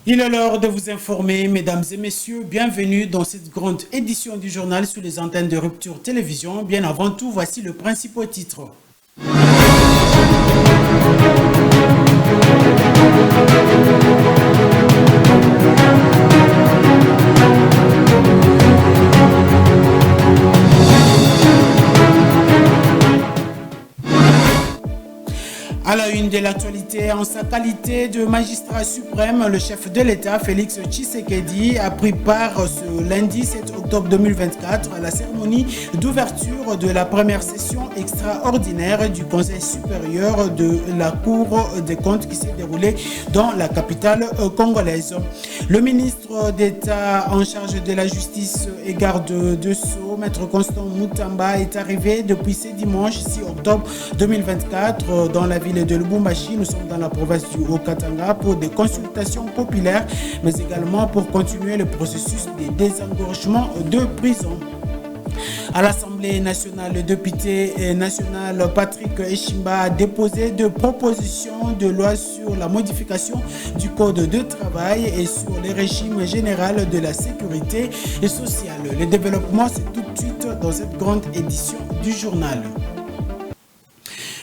Il est l'heure de vous informer, mesdames et messieurs. Bienvenue dans cette grande édition du journal sous les antennes de Rupture Télévision. Bien avant tout, voici le principal titre. À la une de l'actualité, en sa qualité de magistrat suprême, le chef de l'État, Félix Tshisekedi, a pris part ce lundi 7 octobre 2024 à la cérémonie d'ouverture de la première session extraordinaire du Conseil supérieur de la Cour des comptes qui s'est déroulée dans la capitale congolaise. Le ministre d'État en charge de la justice et garde de Sceaux, Maître Constant Moutamba, est arrivé depuis ce dimanche 6 octobre 2024 dans la ville de Lubumbashi. Nous sommes dans la province du Haut-Katanga pour des consultations populaires, mais également pour continuer le processus de désengorgement de prison. À l'Assemblée nationale, le député national Patrick Eshimba a déposé des propositions de loi sur la modification du code de travail et sur le régime général de la sécurité sociale. Le développement, c'est tout de suite dans cette grande édition du journal.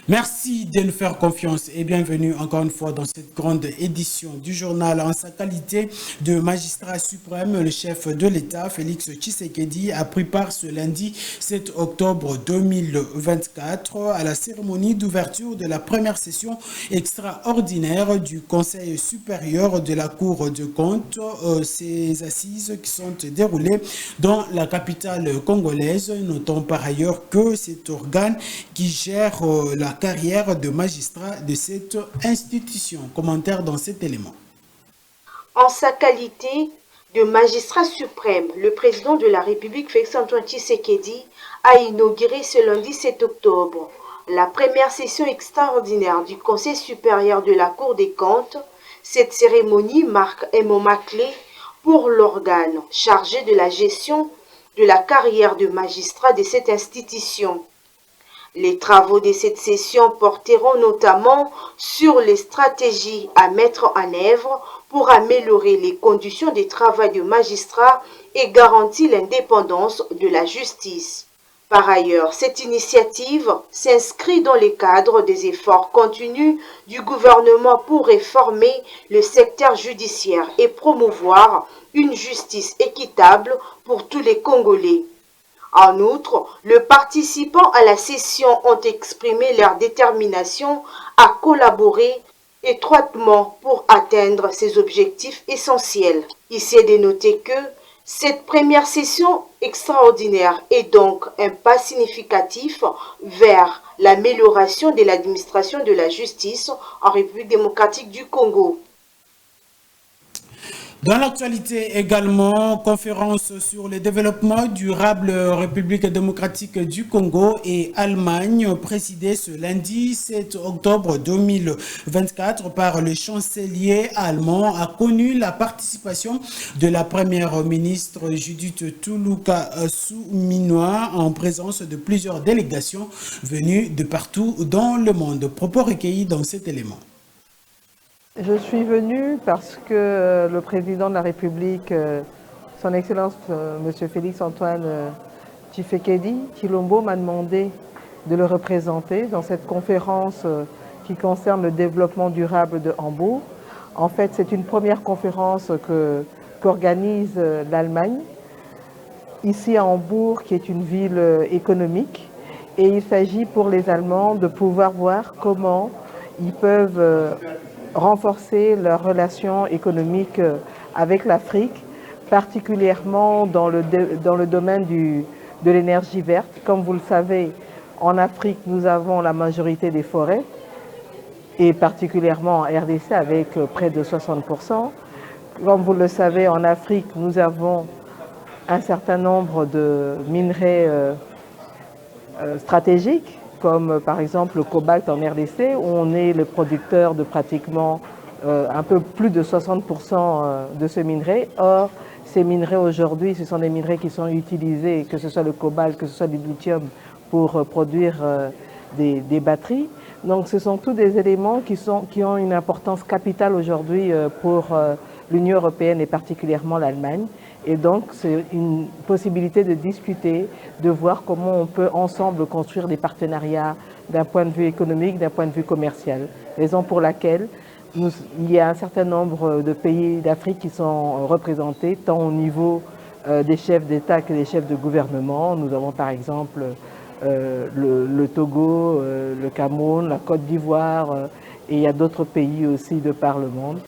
Merci de nous faire confiance et bienvenue encore une fois dans cette grande édition du journal. En sa qualité de magistrat suprême, le chef de l'État, Félix Tshisekedi, a pris part ce lundi 7 octobre 2024 à la cérémonie d'ouverture de la première session extraordinaire du Conseil supérieur de la Cour de comptes. Ces assises qui sont déroulées dans la capitale congolaise. Notons par ailleurs que cet organe qui gère la carrière de magistrat de cette institution. Commentaire dans cet élément. En sa qualité de magistrat suprême, le président de la République, Félix-Antoine Tshisekedi, a inauguré ce lundi 7 octobre la première session extraordinaire du Conseil supérieur de la Cour des comptes. Cette cérémonie marque un moment clé pour l'organe chargé de la gestion de la carrière de magistrat de cette institution. Les travaux de cette session porteront notamment sur les stratégies à mettre en œuvre pour améliorer les conditions de travail du magistrat et garantir l'indépendance de la justice. Par ailleurs, cette initiative s'inscrit dans le cadre des efforts continus du gouvernement pour réformer le secteur judiciaire et promouvoir une justice équitable pour tous les Congolais. En outre, les participants à la session ont exprimé leur détermination à collaborer étroitement pour atteindre ces objectifs essentiels. Ici est de noter que cette première session extraordinaire est donc un pas significatif vers l'amélioration de l'administration de la justice en République démocratique du Congo. Dans l'actualité également, conférence sur le développement durable République démocratique du Congo et Allemagne, présidée ce lundi 7 octobre 2024 par le chancelier allemand, a connu la participation de la première ministre Judith Suminwa en présence de plusieurs délégations venues de partout dans le monde. Propos recueillis dans cet élément. Je suis venue parce que le président de la République, son Excellence M. Félix-Antoine Tshisekedi Tshilombo, m'a demandé de le représenter dans cette conférence qui concerne le développement durable de Hambourg. En fait, c'est une première conférence qu'organise l'Allemagne, ici à Hambourg, qui est une ville économique. Et il s'agit pour les Allemands de pouvoir voir comment ils peuvent renforcer leurs relations économiques avec l'Afrique, particulièrement dans le domaine de l'énergie verte. Comme vous le savez, en Afrique, nous avons la majorité des forêts, et particulièrement en RDC avec près de 60%. Comme vous le savez, en Afrique, nous avons un certain nombre de minerais stratégiques, comme par exemple le cobalt en RDC, où on est le producteur de pratiquement un peu plus de 60% de ce minerai. Or, ces minerais aujourd'hui, ce sont des minerais qui sont utilisés, que ce soit le cobalt, que ce soit du lithium, pour produire des batteries. Donc ce sont tous des éléments qui ont une importance capitale aujourd'hui pour l'Union européenne et particulièrement l'Allemagne. Et donc, c'est une possibilité de discuter, de voir comment on peut ensemble construire des partenariats d'un point de vue économique, d'un point de vue commercial. Raison pour laquelle il y a un certain nombre de pays d'Afrique qui sont représentés, tant au niveau des chefs d'État que des chefs de gouvernement. Nous avons par exemple le Togo, le Cameroun, la Côte d'Ivoire, et il y a d'autres pays aussi de par le monde.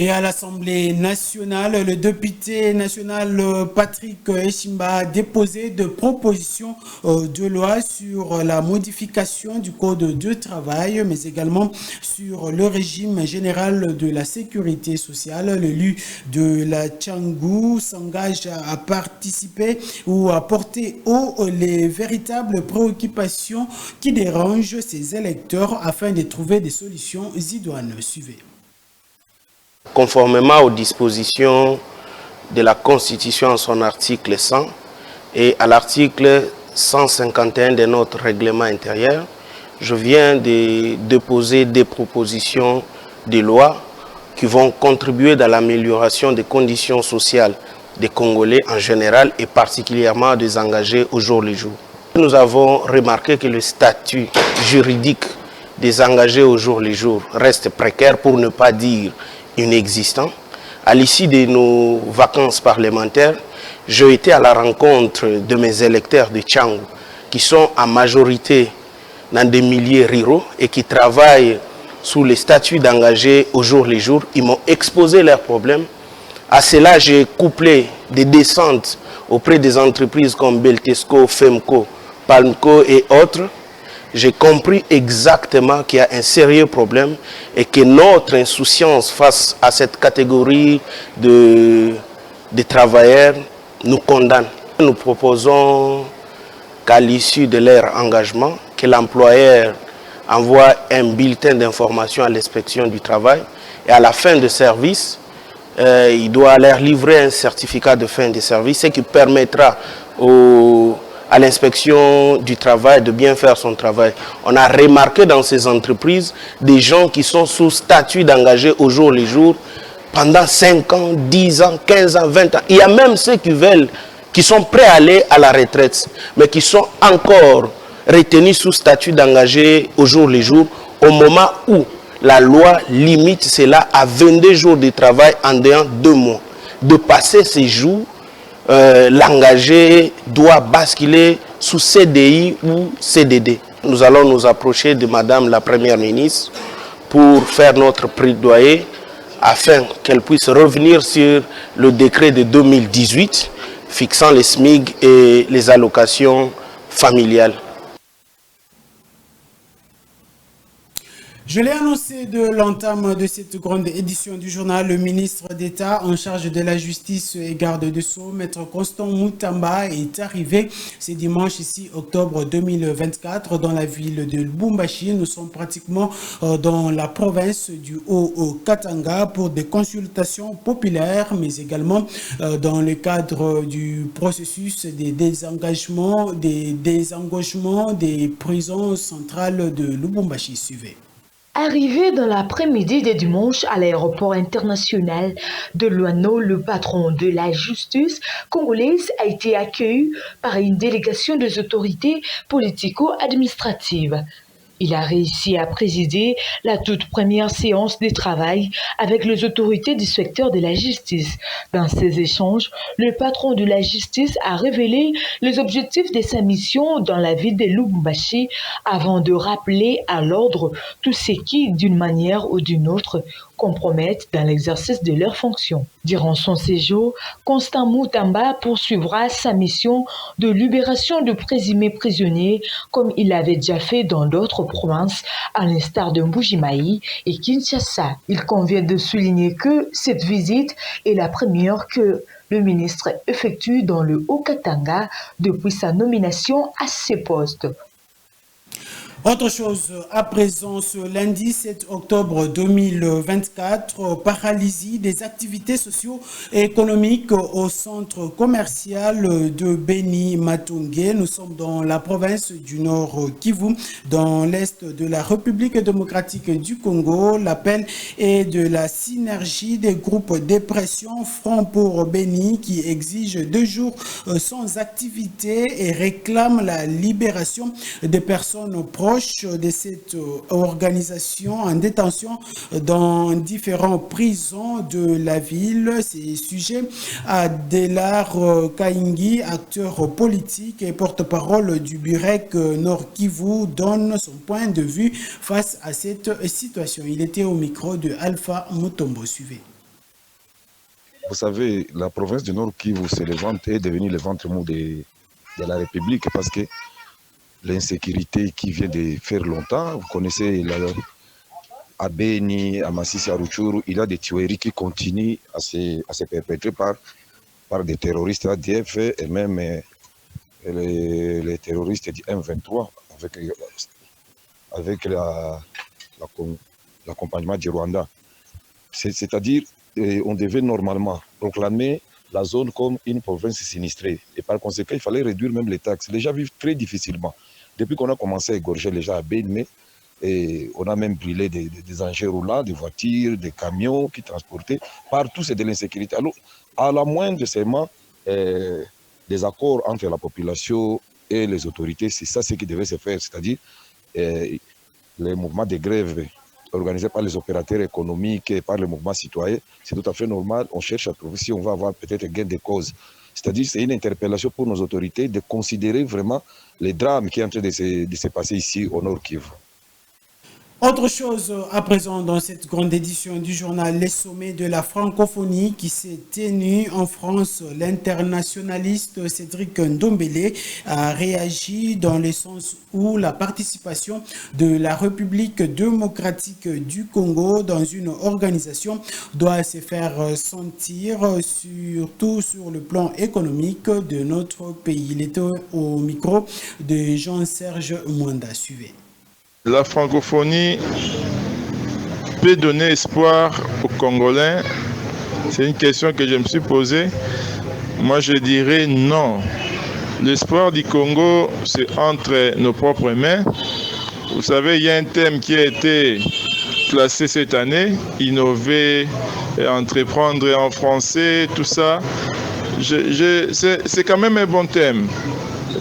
Et à l'Assemblée nationale, le député national Patrick Eshimba a déposé de propositions de loi sur la modification du Code du travail, mais également sur le régime général de la sécurité sociale. L'élu de la Tchangou s'engage à participer ou à porter haut les véritables préoccupations qui dérangent ses électeurs afin de trouver des solutions idoines. Suivez. Conformément aux dispositions de la Constitution en son article 100 et à l'article 151 de notre règlement intérieur, je viens de déposer des propositions de loi qui vont contribuer dans l'amélioration des conditions sociales des Congolais en général et particulièrement des engagés au jour le jour. Nous avons remarqué que le statut juridique des engagés au jour le jour reste précaire, pour ne pas dire inexistant. À l'issue de nos vacances parlementaires, j'ai été à la rencontre de mes électeurs de Tchangou qui sont en majorité dans des milieux ruraux et qui travaillent sous le statut d'engagés au jour le jour. Ils m'ont exposé leurs problèmes. À cela, j'ai couplé des descentes auprès des entreprises comme Beltesco, Femco, Palmco et autres. J'ai compris exactement qu'il y a un sérieux problème et que notre insouciance face à cette catégorie de travailleurs nous condamne. Nous proposons qu'à l'issue de leur engagement, que l'employeur envoie un bulletin d'information à l'inspection du travail et à la fin de service, il doit leur livrer un certificat de fin de service, ce qui permettra à l'inspection du travail de bien faire son travail. On a remarqué dans ces entreprises des gens qui sont sous statut d'engagés au jour le jour pendant 5 ans, 10 ans, 15 ans, 20 ans. Il y a même ceux qui sont prêts à aller à la retraite, mais qui sont encore retenus sous statut d'engagés au jour le jour, au moment où la loi limite cela à 22 jours de travail en dehors de 2 mois. De passer ces jours, l'engagé doit basculer sous CDI ou CDD. Nous allons nous approcher de Madame la Première ministre pour faire notre plaidoyer afin qu'elle puisse revenir sur le décret de 2018 fixant les SMIG et les allocations familiales. Je l'ai annoncé de l'entame de cette grande édition du journal, le ministre d'État en charge de la justice et garde des Sceaux, Maître Constant Moutamba, est arrivé ce dimanche ici, octobre 2024, dans la ville de Lubumbashi. Nous sommes pratiquement dans la province du Haut-Katanga pour des consultations populaires, mais également dans le cadre du processus des désengagements, des prisons centrales de Lubumbashi. Suivez. Arrivé dans l'après-midi de dimanche à l'aéroport international de Luano, le patron de la justice congolaise a été accueilli par une délégation des autorités politico-administratives. Il a réussi à présider la toute première séance de travail avec les autorités du secteur de la justice. Dans ces échanges, le patron de la justice a révélé les objectifs de sa mission dans la ville de Lubumbashi avant de rappeler à l'ordre tous ceux qui, d'une manière ou d'une autre, compromettent dans l'exercice de leurs fonctions. Durant son séjour, Constant Moutamba poursuivra sa mission de libération de présumés prisonniers comme il l'avait déjà fait dans d'autres provinces, à l'instar de Mbujimayi et Kinshasa. Il convient de souligner que cette visite est la première que le ministre effectue dans le Haut-Katanga depuis sa nomination à ce poste. Autre chose, à présent, ce lundi 7 octobre 2024, paralysie des activités socio-économiques au centre commercial de Beni Matungé. Nous sommes dans la province du Nord Kivu, dans l'est de la République démocratique du Congo. L'appel est de la synergie des groupes de pression Front pour Beni qui exige 2 jours sans activité et réclame la libération des personnes proches de cette organisation en détention dans différentes prisons de la ville. C'est sujet à Delar Kaingi, acteur politique et porte-parole du Burek Nord Kivu, donne son point de vue face à cette situation. Il était au micro de Alpha Mutombo. Suivez. Vous savez, la province du Nord Kivu est devenue le ventre mou de la République parce que l'insécurité qui vient de faire longtemps, vous connaissez à Beni, à Masisi, à Rutshuru, il y a des tueries qui continuent à se perpétrer par des terroristes ADF et même les terroristes du M23 avec l'accompagnement du Rwanda. C'est-à-dire, on devait normalement proclamer la zone comme une province sinistrée. Et par conséquent, il fallait réduire même les taxes. Les gens vivent très difficilement. Depuis qu'on a commencé à égorger les gens à Beni, et on a même brûlé des engins roulants, des voitures, des camions qui transportaient. Partout, c'est de l'insécurité. Alors, à la moindre seulement des accords entre la population et les autorités, c'est ça ce qui devait se faire. C'est-à-dire les mouvements de grève organisés par les opérateurs économiques et par les mouvements citoyens, c'est tout à fait normal. On cherche à trouver si on va avoir peut-être gain de cause. C'est-à-dire c'est une interpellation pour nos autorités de considérer vraiment les drames qui sont en train de se passer ici au Nord Kivu. Autre chose à présent dans cette grande édition du journal Les Sommets de la francophonie qui s'est tenu en France. L'internationaliste Cédric Ndombele a réagi dans le sens où la participation de la République démocratique du Congo dans une organisation doit se faire sentir, surtout sur le plan économique de notre pays. Il était au micro de Jean-Serge Mwanda. Suivez. La francophonie peut donner espoir aux Congolais? C'est une question que je me suis posée. Moi, je dirais non. L'espoir du Congo, c'est entre nos propres mains. Vous savez, il y a un thème qui a été placé cette année, innover, entreprendre en français, tout ça. C'est quand même un bon thème.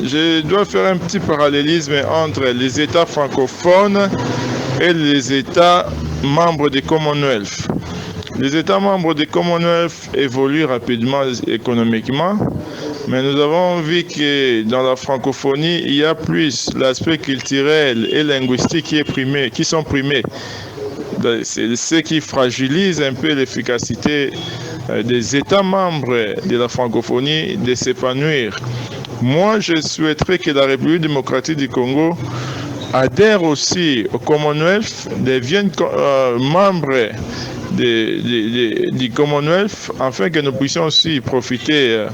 Je dois faire un petit parallélisme entre les États francophones et les États membres du Commonwealth. Les États membres du Commonwealth évoluent rapidement économiquement, mais nous avons vu que dans la francophonie, il y a plus l'aspect culturel et linguistique qui sont primés. C'est ce qui fragilise un peu l'efficacité des États membres de la francophonie de s'épanouir. Moi, je souhaiterais que la République démocratique du Congo adhère aussi au Commonwealth, devienne membre du Commonwealth, afin que nous puissions aussi profiter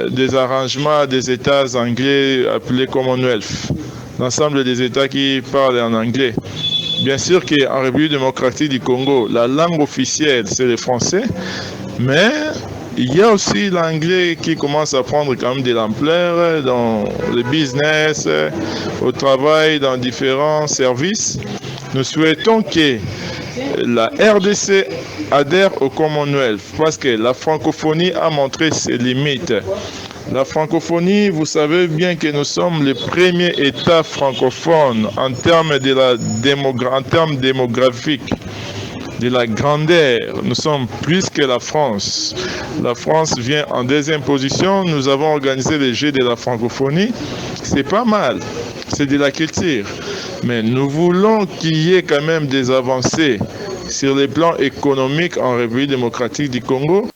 des arrangements des États anglais appelés Commonwealth, l'ensemble des États qui parlent en anglais. Bien sûr qu'en République démocratique du Congo, la langue officielle, c'est le français, mais il y a aussi l'anglais qui commence à prendre quand même de l'ampleur dans le business, au travail, dans différents services. Nous souhaitons que la RDC adhère au Commonwealth parce que la francophonie a montré ses limites. La francophonie, vous savez bien que nous sommes le premier État francophone en termes démographiques. De la grandeur, nous sommes plus que la France. La France vient en deuxième position. Nous avons organisé les Jeux de la francophonie. C'est pas mal, c'est de la culture. Mais nous voulons qu'il y ait quand même des avancées sur les plans économiques en République démocratique du Congo.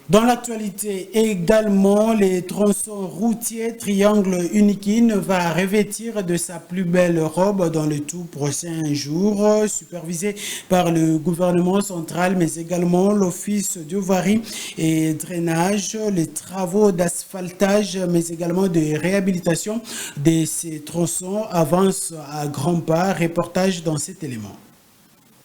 Dans l'actualité également, les tronçons routiers Triangle Uniquine va revêtir de sa plus belle robe dans les tout prochains jours, supervisé par le gouvernement central, mais également l'Office de voirie et drainage, les travaux d'asphaltage, mais également de réhabilitation de ces tronçons avancent à grands pas. Reportage dans cet élément.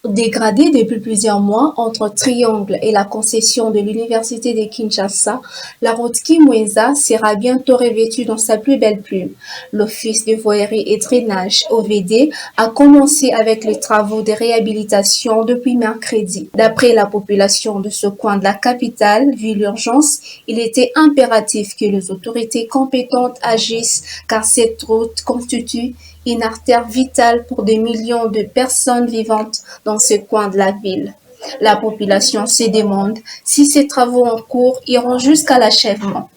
Dégradée depuis plusieurs mois entre Triangle et la concession de l'Université de Kinshasa, la route Kimweza sera bientôt revêtue dans sa plus belle plume. L'Office de voirie et drainage, OVD, a commencé avec les travaux de réhabilitation depuis mercredi. D'après la population de ce coin de la capitale, vu l'urgence, il était impératif que les autorités compétentes agissent car cette route constitue une artère vitale pour des millions de personnes vivantes dans ce coin de la ville. La population se demande si ces travaux en cours iront jusqu'à l'achèvement.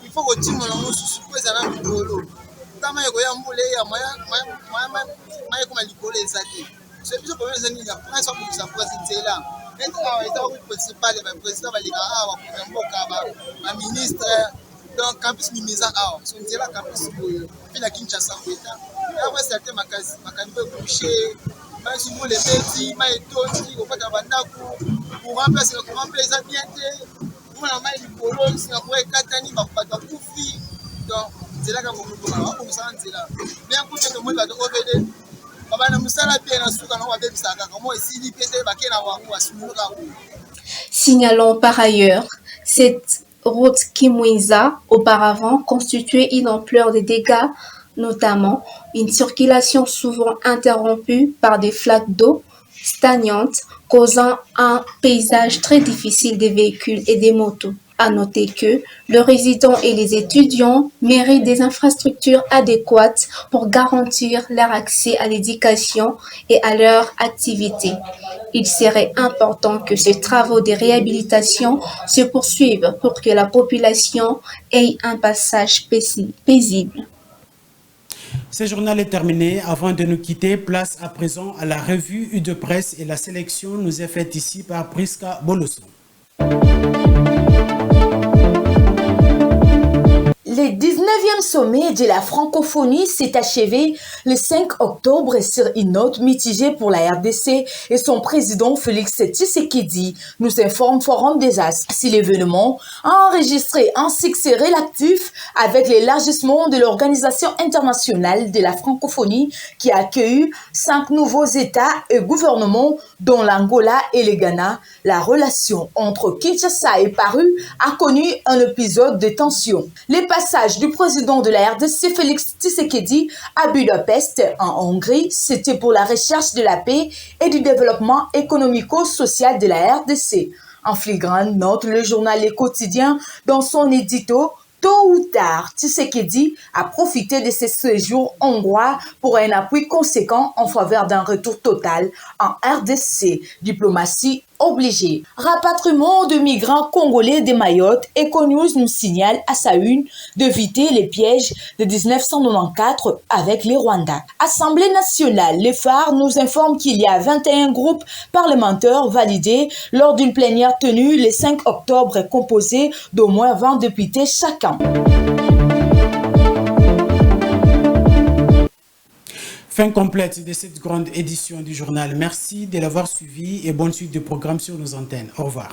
Il faut que tu me l'annonces pour les amis de l'eau. Quand je vais en bouler, je vais c'est plus pour les années, la France pour sa présidente là. Maintenant, le principal, le président va le ministre, donc campus Mimiza, son là campus puis la Kinshasa. Après, c'était ma couché, mais si vous les petits, pour remplacer le courant les ambientés. Signalons par ailleurs, cette route Kimweza, auparavant constituait une ampleur de dégâts, notamment une circulation souvent interrompue par des flaques d'eau stagnantes, causant un paysage très difficile des véhicules et des motos. À noter que les résidents et les étudiants méritent des infrastructures adéquates pour garantir leur accès à l'éducation et à leur activité. Il serait important que ces travaux de réhabilitation se poursuivent pour que la population ait un passage paisible. Ce journal est terminé. Avant de nous quitter, place à présent à la revue de presse et la sélection nous est faite ici par Priska Bolosso. Le 19e sommet de la francophonie s'est achevé le 5 octobre sur une note mitigée pour la RDC et son président Félix Tshisekedi, nous informe Forum des As. Si l'événement a enregistré un succès relatif avec l'élargissement de l'Organisation internationale de la francophonie qui a accueilli 5 nouveaux États et gouvernements dont l'Angola et le Ghana, la relation entre Kinshasa et Paris a connu un épisode de tension. Les passages du président de la RDC, Félix Tshisekedi, à Budapest, en Hongrie, c'était pour la recherche de la paix et du développement économico-social de la RDC. En flagrante note, le journal Le Quotidien, dans son édito, tôt ou tard, Tshisekedi a profité de ce séjour hongrois pour un appui conséquent en faveur d'un retour total en RDC. Diplomatie obligée. Rapatriement de migrants congolais de Mayotte, Econews nous signale à sa une d'éviter les pièges de 1994 avec les Rwandais. Assemblée nationale, les phares nous informe qu'il y a 21 groupes parlementaires validés lors d'une plénière tenue le 5 octobre composée d'au moins 20 députés chacun. Fin complète de cette grande édition du journal. Merci de l'avoir suivi et bonne suite de programmes sur nos antennes. Au revoir.